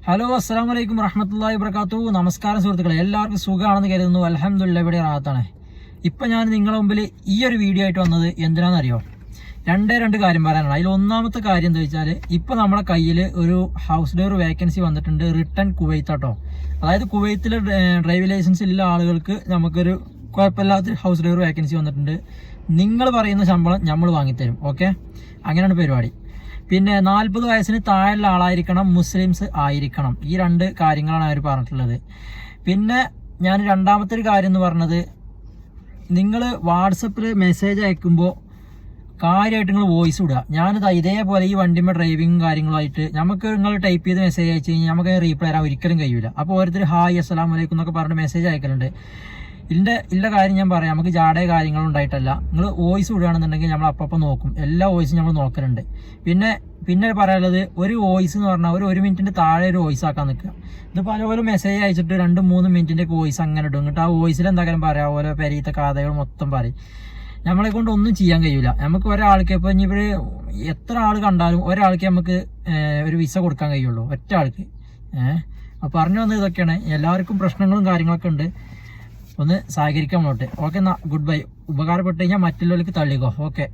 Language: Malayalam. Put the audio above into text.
ഹലോ, അസ്സലാമു അലൈക്കും വറഹ്മത്തുള്ളാഹി വബറകാതുഹു. നമസ്കാരം സുഹൃത്തുക്കളെ, എല്ലാവർക്കും സുഖമാണെന്ന് കരുതുന്നു. അൽഹംദുലില്ലാഹ് ഇവിടെ റാഹത്താണ്. ഇപ്പം ഞാൻ നിങ്ങളുടെ മുമ്പിൽ ഈ ഒരു വീഡിയോ ആയിട്ട് വന്നത് എന്തിനാണെന്നറിയോ? രണ്ട് കാര്യം പറയാനാണ്. അതിൽ ഒന്നാമത്തെ കാര്യം എന്താ വെച്ചാൽ, ഇപ്പം നമ്മുടെ കയ്യിൽ ഒരു ഹൗസ് ഡ്രൈവർ വേക്കൻസി വന്നിട്ടുണ്ട്. റിട്ടേൺ കുവൈത്താട്ടോ. അതായത് കുവൈത്തിൽ ഡ്രൈവിംഗ് ലൈസൻസ് ഉള്ള ആളുകൾക്ക് നമുക്കൊരു കുഴപ്പമില്ലാത്ത ഹൗസ് ഡ്രൈവർ വേക്കൻസി വന്നിട്ടുണ്ട്. നിങ്ങൾ പറയുന്ന ശമ്പളം നമ്മൾ വാങ്ങിത്തരും. ഓക്കെ, അങ്ങനെയാണ് പരിപാടി. പിന്നെ 40 വയസ്സിന് താഴെയുള്ള ആളായിരിക്കണം, മുസ്ലിംസ് ആയിരിക്കണം. ഈ രണ്ട് കാര്യങ്ങളാണ് അവർ പറഞ്ഞിട്ടുള്ളത്. പിന്നെ ഞാൻ രണ്ടാമത്തെ ഒരു കാര്യം എന്ന് പറഞ്ഞത്, നിങ്ങൾ വാട്സപ്പിൽ മെസ്സേജ് അയക്കുമ്പോൾ കാര്യമായിട്ട് നിങ്ങൾ വോയിസ് വിടുക. ഞാനിത് ഇതേപോലെ ഈ വണ്ടിമ്മ ഡ്രൈവിങ്ങും കാര്യങ്ങളായിട്ട് നമുക്ക് നിങ്ങൾ ടൈപ്പ് ചെയ്ത് മെസ്സേജ് അയച്ചു കഴിഞ്ഞാൽ നമുക്ക് റീപ്ലൈ തരാൻ ഒരിക്കലും കഴിയില്ല. അപ്പോൾ ഓരോരുത്തർ ഹായ് അസ്സലാമു അലൈക്കും എന്നൊക്കെ പറഞ്ഞിട്ട് മെസ്സേജ് അയക്കലുണ്ട്. ഇല്ല കാര്യം ഞാൻ പറയാം, നമുക്ക് ജാടയോ കാര്യങ്ങളും ഉണ്ടായിട്ടല്ല. നിങ്ങൾ വോയിസ് വിടുകയാണെന്നുണ്ടെങ്കിൽ നമ്മൾ അപ്പം നോക്കും. എല്ലാ വോയിസും നമ്മൾ നോക്കലുണ്ട്. പിന്നെ പറയാനുള്ളത്, ഒരു വോയിസ് എന്ന് പറഞ്ഞാൽ ഒരു മിനിറ്റിൻ്റെ താഴെ ഒരു വോയിസ് ആക്കാൻ നിൽക്കുക. ഇത് പലപോലെ മെസ്സേജ് അയച്ചിട്ട് 2-3 മിനിറ്റിൻ്റെ വോയിസ് അങ്ങനെ ഇടും. എന്നിട്ട് ആ വോയിസിൽ എന്തായാലും പറയാം, ഓരോ പെരീത്തെ കഥകൾ മൊത്തം പറയും. നമ്മളെ കൊണ്ട് ഒന്നും ചെയ്യാൻ കഴിയില്ല. നമുക്ക് ഒരാൾക്ക് ഇപ്പോൾ ഇനി ഇവർ എത്ര ആൾ കണ്ടാലും ഒരാൾക്ക് നമുക്ക് ഒരു വിസ കൊടുക്കാൻ കഴിയുള്ളൂ, ഒറ്റ ആൾക്ക്. അപ്പോൾ പറഞ്ഞു വന്നത് ഇതൊക്കെയാണ്. എല്ലാവർക്കും പ്രശ്നങ്ങളും കാര്യങ്ങളൊക്കെ ഉണ്ട്. ഒന്ന് സഹകരിക്കാൻ വേണ്ടിയിട്ട്. ഓക്കെ, എന്നാൽ ഗുഡ് ബൈ. ഉപകാരപ്പെട്ട് കഴിഞ്ഞാൽ മറ്റുള്ളവർക്ക് തള്ളിക്കോ. ഓക്കെ.